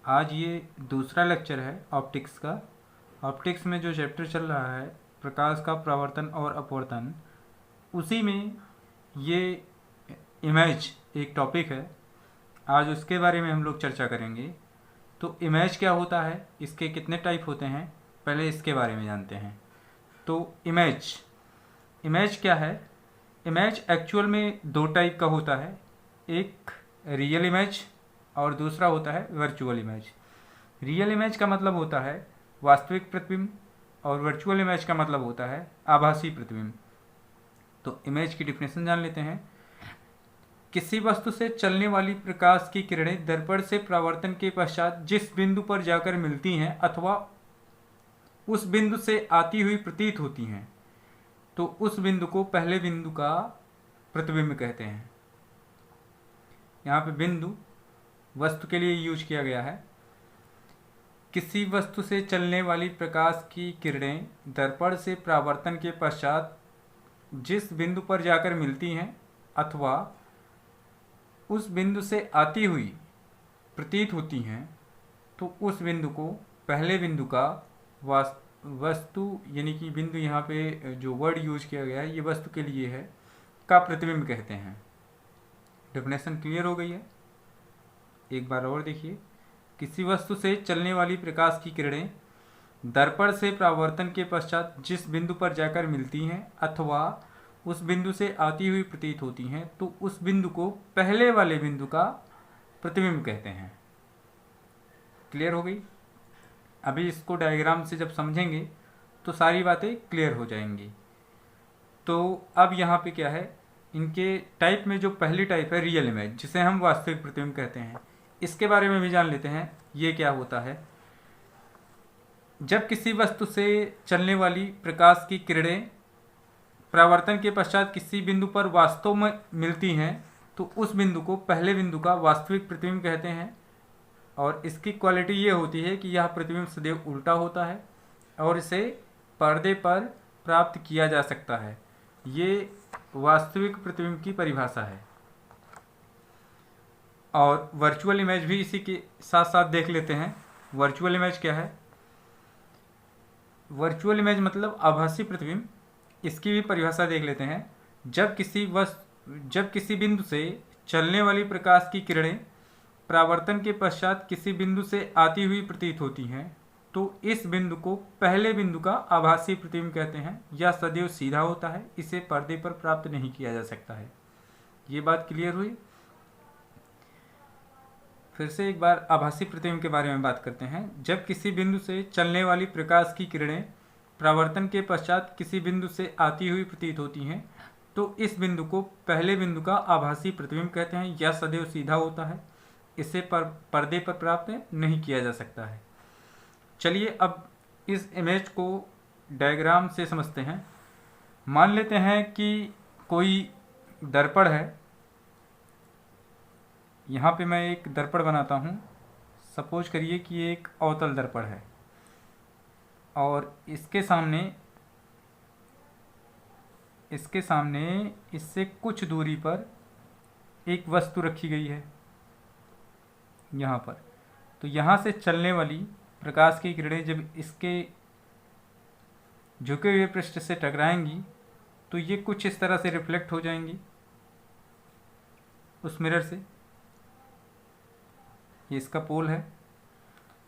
आज ये दूसरा लेक्चर है ऑप्टिक्स का। ऑप्टिक्स में जो चैप्टर चल रहा है प्रकाश का परावर्तन और अपवर्तन, उसी में ये इमेज एक टॉपिक है। आज उसके बारे में हम लोग चर्चा करेंगे। तो इमेज क्या होता है, इसके कितने टाइप होते हैं, पहले इसके बारे में जानते हैं। तो इमेज इमेज क्या है? इमेज एक्चुअल में दो टाइप का होता है, एक रियल इमेज और दूसरा होता है वर्चुअल इमेज। रियल इमेज का मतलब होता है वास्तविक प्रतिबिंब और वर्चुअल इमेज का मतलब होता है आभासी प्रतिबिंब। तो इमेज की डिफिनेशन जान लेते हैं। किसी वस्तु से चलने वाली प्रकाश की किरणें दर्पण से परावर्तन के पश्चात जिस बिंदु पर जाकर मिलती हैं अथवा उस बिंदु से आती हुई प्रतीत होती हैं, तो उस बिंदु को पहले बिंदु का प्रतिबिंब कहते हैं। यहाँ पे बिंदु वस्तु के लिए यूज किया गया है। किसी वस्तु से चलने वाली प्रकाश की किरणें दर्पण से परावर्तन के पश्चात जिस बिंदु पर जाकर मिलती हैं अथवा उस बिंदु से आती हुई प्रतीत होती हैं, तो उस बिंदु को पहले बिंदु का वस्तु यानी कि बिंदु, यहाँ पे जो वर्ड यूज किया गया है ये वस्तु के लिए है, का प्रतिबिंब कहते हैं। डेफिनेशन क्लियर हो गई है? एक बार और देखिए। किसी वस्तु से चलने वाली प्रकाश की किरणें दर्पण से परावर्तन के पश्चात जिस बिंदु पर जाकर मिलती हैं अथवा उस बिंदु से आती हुई प्रतीत होती हैं, तो उस बिंदु को पहले वाले बिंदु का प्रतिबिंब कहते हैं। क्लियर हो गई? अभी इसको डायग्राम से जब समझेंगे तो सारी बातें क्लियर हो जाएंगी। तो अब यहाँ पे क्या है, इनके टाइप में जो पहली टाइप है रियल इमेज, जिसे हम वास्तविक प्रतिबिंब कहते हैं, इसके बारे में भी जान लेते हैं। ये क्या होता है? जब किसी वस्तु से चलने वाली प्रकाश की किरणें परावर्तन के पश्चात किसी बिंदु पर वास्तव में मिलती हैं, तो उस बिंदु को पहले बिंदु का वास्तविक प्रतिबिंब कहते हैं। और इसकी क्वालिटी ये होती है कि यह प्रतिबिंब सदैव उल्टा होता है और इसे पर्दे पर प्राप्त किया जा सकता है। ये वास्तविक प्रतिबिंब की परिभाषा है। और वर्चुअल इमेज भी इसी के साथ साथ देख लेते हैं। वर्चुअल इमेज क्या है? वर्चुअल इमेज मतलब आभासी प्रतिबिंब। इसकी भी परिभाषा देख लेते हैं। जब किसी बिंदु से चलने वाली प्रकाश की किरणें परावर्तन के पश्चात किसी बिंदु से आती हुई प्रतीत होती हैं, तो इस बिंदु को पहले बिंदु का आभासी प्रतिबिंब कहते हैं। यह सदैव सीधा होता है, इसे पर्दे पर प्राप्त नहीं किया जा सकता है। ये बात क्लियर हुई? फिर से एक बार आभासी प्रतिबिंब के बारे में बात करते हैं। जब किसी बिंदु से चलने वाली प्रकाश की किरणें परावर्तन के पश्चात किसी बिंदु से आती हुई प्रतीत होती हैं, तो इस बिंदु को पहले बिंदु का आभासी प्रतिबिंब कहते हैं। यह सदैव सीधा होता है, इसे पर्दे पर प्राप्त नहीं किया जा सकता है। चलिए अब इस इमेज को डायग्राम से समझते हैं। मान लेते हैं कि कोई दर्पण है। यहाँ पे मैं एक दर्पण बनाता हूँ। सपोज करिए कि ये एक अवतल दर्पण है और इसके सामने इससे कुछ दूरी पर एक वस्तु रखी गई है यहाँ पर। तो यहाँ से चलने वाली प्रकाश की किरणें जब इसके झुके हुए पृष्ठ से टकराएंगी, तो ये कुछ इस तरह से रिफ्लेक्ट हो जाएंगी उस मिरर से। ये इसका पोल है।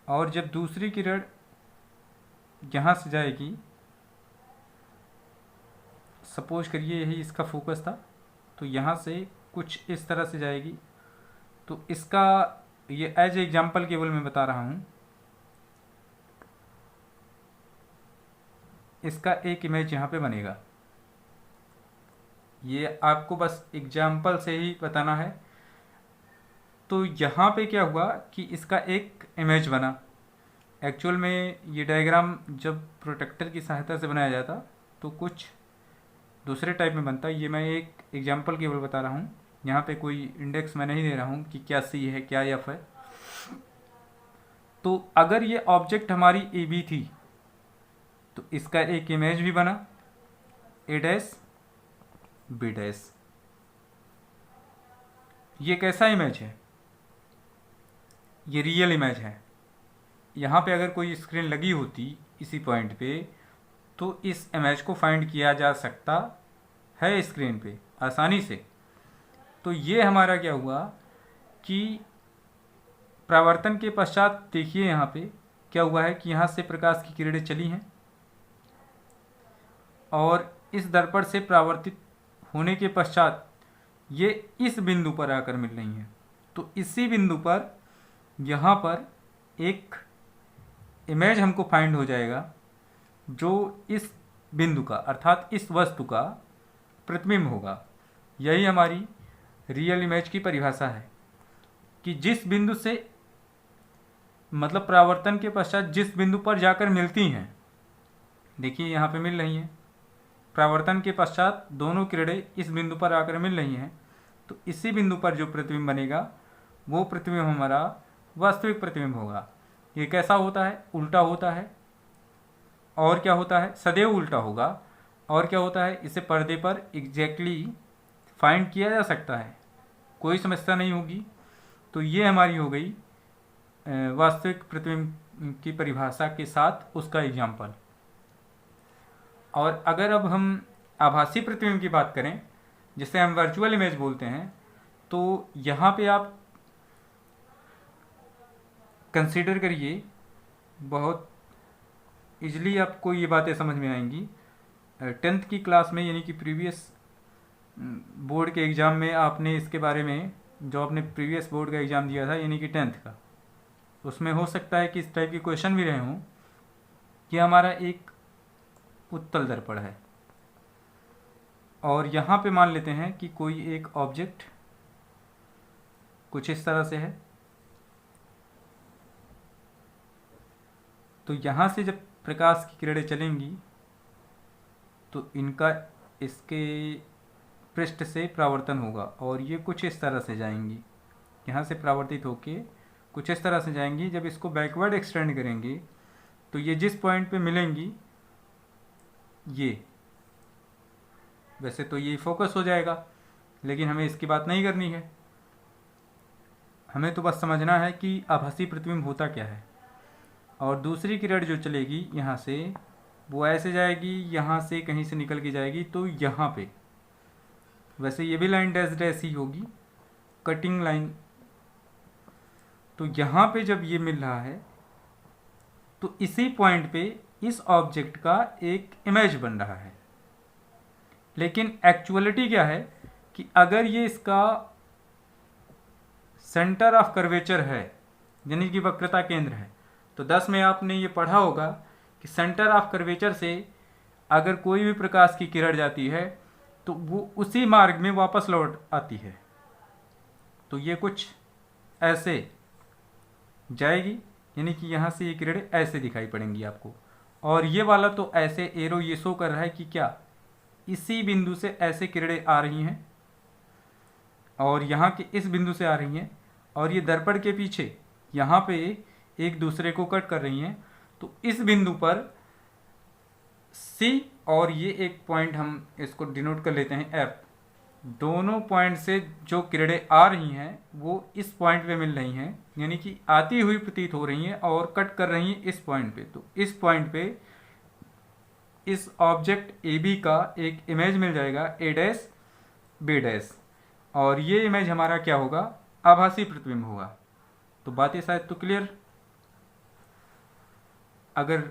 और जब दूसरी किरण यहाँ से जाएगी, सपोज करिए यही इसका फोकस था, तो यहाँ से कुछ इस तरह से जाएगी। तो इसका ये एज एग्जाम्पल केवल मैं बता रहा हूँ। इसका एक इमेज यहाँ पे बनेगा। ये आपको बस एग्जाम्पल से ही बताना है। तो यहाँ पे क्या हुआ कि इसका एक इमेज बना। एक्चुअल में ये डायग्राम जब प्रोटेक्टर की सहायता से बनाया जाता तो कुछ दूसरे टाइप में बनता। ये मैं एक एग्जाम्पल केवल बता रहा हूँ। यहाँ पे कोई इंडेक्स मैं नहीं दे रहा हूँ कि क्या सी है क्या एफ है। तो अगर ये ऑब्जेक्ट हमारी ए बी थी, तो इसका एक इमेज भी बना, ए डैश बी डैश। ये कैसा इमेज है? ये रियल इमेज है। यहाँ पे अगर कोई स्क्रीन लगी होती इसी पॉइंट पे तो इस इमेज को फाइंड किया जा सकता है स्क्रीन पे आसानी से। तो ये हमारा क्या हुआ कि परावर्तन के पश्चात देखिए यहाँ पे क्या हुआ है कि यहाँ से प्रकाश की किरणें चली हैं और इस दर्पण से परावर्तित होने के पश्चात ये इस बिंदु पर आकर मिल रही हैं। तो इसी बिंदु पर यहाँ पर एक इमेज हमको फाइंड हो जाएगा जो इस बिंदु का अर्थात इस वस्तु का प्रतिबिंब होगा। यही हमारी रियल इमेज की परिभाषा है कि जिस बिंदु से मतलब परावर्तन के पश्चात जिस बिंदु पर जाकर मिलती हैं, देखिए यहाँ पे मिल रही हैं, परावर्तन के पश्चात दोनों किरणें इस बिंदु पर आकर मिल रही हैं, तो इसी बिंदु पर जो प्रतिबिंब बनेगा वो प्रतिबिंब हमारा वास्तविक प्रतिबिंब होगा। ये कैसा होता है? उल्टा होता है। और क्या होता है? सदैव उल्टा होगा। और क्या होता है? इसे पर्दे पर एग्जैक्टली फाइंड किया जा सकता है, कोई समस्या नहीं होगी। तो ये हमारी हो गई वास्तविक प्रतिबिंब की परिभाषा के साथ उसका एग्जाम्पल। और अगर अब हम आभासी प्रतिबिंब की बात करें, जिसे हम वर्चुअल इमेज बोलते हैं, तो यहाँ पे आप कंसीडर करिए, बहुत इजली आपको ये बातें समझ में आएंगी। 10th की क्लास में यानी कि प्रीवियस बोर्ड के एग्ज़ाम में आपने इसके बारे में, जो आपने प्रीवियस बोर्ड का एग्ज़ाम दिया था यानी कि 10th का, उसमें हो सकता है कि इस टाइप के क्वेश्चन भी रहे हों कि हमारा एक उत्तल दर्पण है और यहाँ पे मान लेते हैं कि कोई एक ऑब्जेक्ट कुछ इस तरह से है। तो यहाँ से जब प्रकाश की किरणें चलेंगी तो इनका इसके पृष्ठ से परावर्तन होगा और ये कुछ इस तरह से जाएंगी, यहाँ से परावर्तित होके कुछ इस तरह से जाएंगी। जब इसको बैकवर्ड एक्सटेंड करेंगे तो ये जिस पॉइंट पे मिलेंगी, ये वैसे तो ये फोकस हो जाएगा, लेकिन हमें इसकी बात नहीं करनी है। हमें तो बस समझना है कि आभासी प्रतिबिंब होता क्या है। और दूसरी किरण जो चलेगी यहाँ से, वो ऐसे जाएगी, यहाँ से कहीं से निकल के जाएगी, तो यहाँ पे वैसे ये भी लाइन डैश डैश ही होगी, कटिंग लाइन। तो यहाँ पे जब ये मिल रहा है तो इसी पॉइंट पे इस ऑब्जेक्ट का एक इमेज बन रहा है। लेकिन एक्चुअलिटी क्या है कि अगर ये इसका सेंटर ऑफ कर्वेचर है यानी कि वक्रता केंद्र है, तो 10 में आपने ये पढ़ा होगा कि सेंटर ऑफ कर्वेचर से अगर कोई भी प्रकाश की किरण जाती है तो वो उसी मार्ग में वापस लौट आती है। तो ये कुछ ऐसे जाएगी, यानी कि यहाँ से ये किरणें ऐसे दिखाई पड़ेंगी आपको। और ये वाला तो ऐसे एरो ये शो कर रहा है कि क्या इसी बिंदु से ऐसे किरणें आ रही हैं और यहाँ के इस बिंदु से आ रही हैं, और ये दर्पण के पीछे यहाँ पे एक दूसरे को कट कर रही हैं। तो इस बिंदु पर C और ये एक पॉइंट हम इसको डिनोट कर लेते हैं F, दोनों पॉइंट से जो किरणें आ रही हैं वो इस पॉइंट पे मिल रही हैं, यानी कि आती हुई प्रतीत हो रही हैं और कट कर रही हैं इस पॉइंट पे। तो इस पॉइंट पे इस ऑब्जेक्ट AB का एक इमेज मिल जाएगा A डैश B डैश, और ये इमेज हमारा क्या होगा? आभासी प्रतिबिंब होगा। तो बातें शायद तो क्लियर। अगर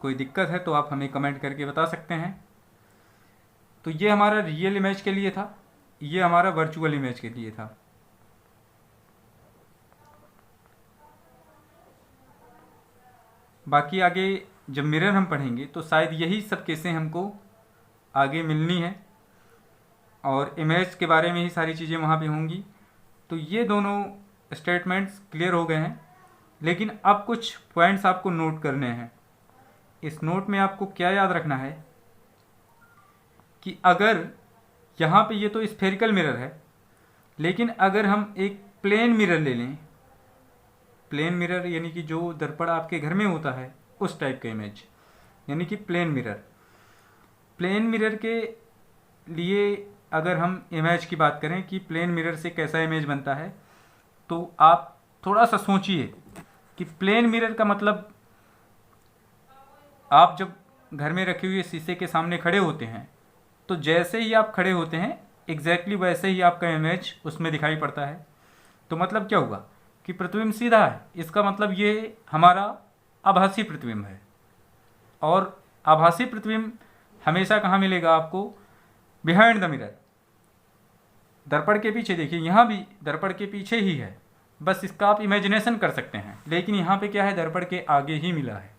कोई दिक्कत है तो आप हमें कमेंट करके बता सकते हैं। तो ये हमारा रियल इमेज के लिए था, ये हमारा वर्चुअल इमेज के लिए था। बाकी आगे जब मिरर हम पढ़ेंगे तो शायद यही सब केसें हमको आगे मिलनी है और इमेज के बारे में ही सारी चीज़ें वहाँ पे होंगी। तो ये दोनों स्टेटमेंट्स क्लियर हो गए हैं, लेकिन अब कुछ पॉइंट्स आपको नोट करने हैं। इस नोट में आपको क्या याद रखना है कि अगर यहाँ पे ये तो स्फेरिकल मिरर है, लेकिन अगर हम एक प्लेन मिरर ले लें, प्लेन मिरर यानी कि जो दर्पण आपके घर में होता है उस टाइप का इमेज, यानी कि प्लेन मिरर। प्लेन मिरर के लिए अगर हम इमेज की बात करें कि प्लेन मिरर से कैसा इमेज बनता है, तो आप थोड़ा सा सोचिए कि प्लेन मिरर का मतलब, आप जब घर में रखे हुए शीशे के सामने खड़े होते हैं तो जैसे ही आप खड़े होते हैं एग्जैक्टली वैसे ही आपका इमेज उसमें दिखाई पड़ता है। तो मतलब क्या हुआ कि प्रतिबिंब सीधा है, इसका मतलब ये हमारा आभासी प्रतिबिंब है। और आभासी प्रतिबिंब हमेशा कहाँ मिलेगा आपको? बिहाइंड द मिरर, दर्पण के पीछे। देखिए यहाँ भी दर्पण के पीछे ही है, बस इसका आप इमेजिनेशन कर सकते हैं, लेकिन यहाँ पे क्या है, दर्पण के आगे ही मिला है,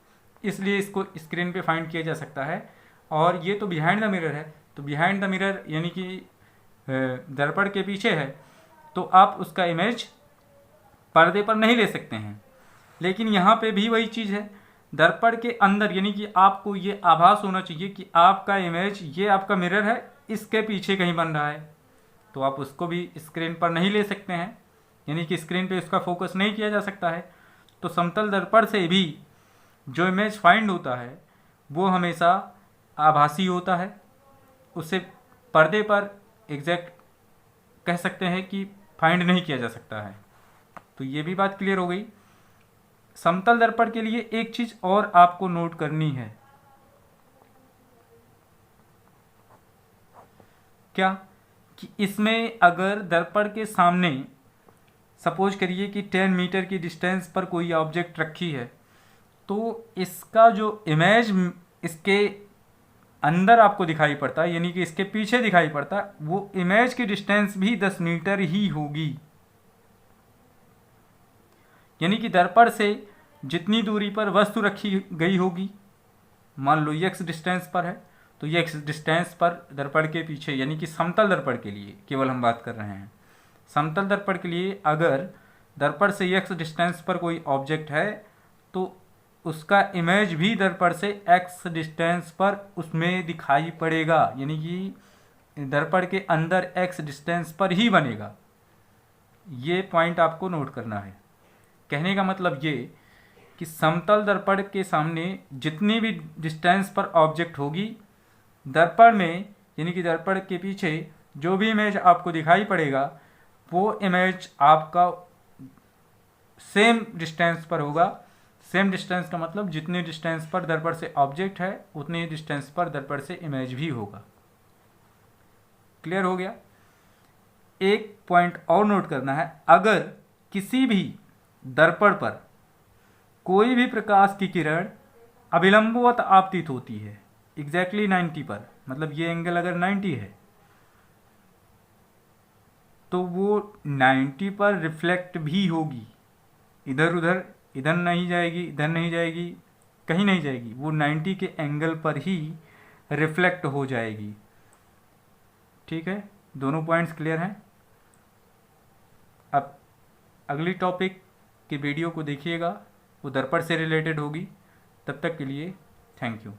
इसलिए इसको स्क्रीन पे फाइंड किया जा सकता है। और ये तो बिहाइंड द मिरर है, तो बिहाइंड द मिरर यानी कि दर्पण के पीछे है, तो आप उसका इमेज पर्दे पर नहीं ले सकते हैं। लेकिन यहाँ पे भी वही चीज़ है, दर्पण के अंदर, यानी कि आपको ये आभास होना चाहिए कि आपका इमेज, ये आपका मिरर है, इसके पीछे कहीं बन रहा है, तो आप उसको भी स्क्रीन पर नहीं ले सकते हैं, यानी कि स्क्रीन पे उसका फोकस नहीं किया जा सकता है। तो समतल दर्पण से भी जो इमेज फाइंड होता है वो हमेशा आभासी होता है, उसे पर्दे पर एग्जैक्ट कह सकते हैं कि फाइंड नहीं किया जा सकता है। तो ये भी बात क्लियर हो गई। समतल दर्पण के लिए एक चीज और आपको नोट करनी है, क्या कि इसमें अगर दर्पण के सामने सपोज करिए कि 10 मीटर की डिस्टेंस पर कोई ऑब्जेक्ट रखी है, तो इसका जो इमेज इसके अंदर आपको दिखाई पड़ता है, यानी कि इसके पीछे दिखाई पड़ता है, वो इमेज की डिस्टेंस भी 10 मीटर ही होगी। यानी कि दर्पण से जितनी दूरी पर वस्तु रखी गई होगी, मान लो ये x डिस्टेंस पर है, तो ये x डिस्टेंस पर दर्पण के पीछे, यानी कि समतल दर्पण के लिए केवल हम बात कर रहे हैं, समतल दर्पण के लिए अगर दर्पण से x डिस्टेंस पर कोई ऑब्जेक्ट है तो उसका इमेज भी दर्पण से x डिस्टेंस पर उसमें दिखाई पड़ेगा, यानी कि दर्पण के अंदर x डिस्टेंस पर ही बनेगा। ये पॉइंट आपको नोट करना है। कहने का मतलब ये कि समतल दर्पण के सामने जितनी भी डिस्टेंस पर ऑब्जेक्ट होगी, दर्पण में यानी कि दर्पण के पीछे जो भी इमेज आपको दिखाई पड़ेगा वो इमेज आपका सेम डिस्टेंस पर होगा। सेम डिस्टेंस का मतलब जितने डिस्टेंस पर दर्पण से ऑब्जेक्ट है उतने ही डिस्टेंस पर दर्पण से इमेज भी होगा। क्लियर हो गया? एक पॉइंट और नोट करना है, अगर किसी भी दर्पण पर कोई भी प्रकाश की किरण अभिलंबवत आपतित होती है एग्जैक्टली 90 पर, मतलब ये एंगल अगर 90 है तो वो 90 पर रिफ्लेक्ट भी होगी, इधर उधर, इधर नहीं जाएगी, इधर नहीं जाएगी, कहीं नहीं जाएगी, वो 90 के एंगल पर ही रिफ्लेक्ट हो जाएगी। ठीक है, दोनों पॉइंट्स क्लियर हैं। अब अगली टॉपिक की वीडियो को देखिएगा, वो दर्पण से रिलेटेड होगी। तब तक के लिए थैंक यू।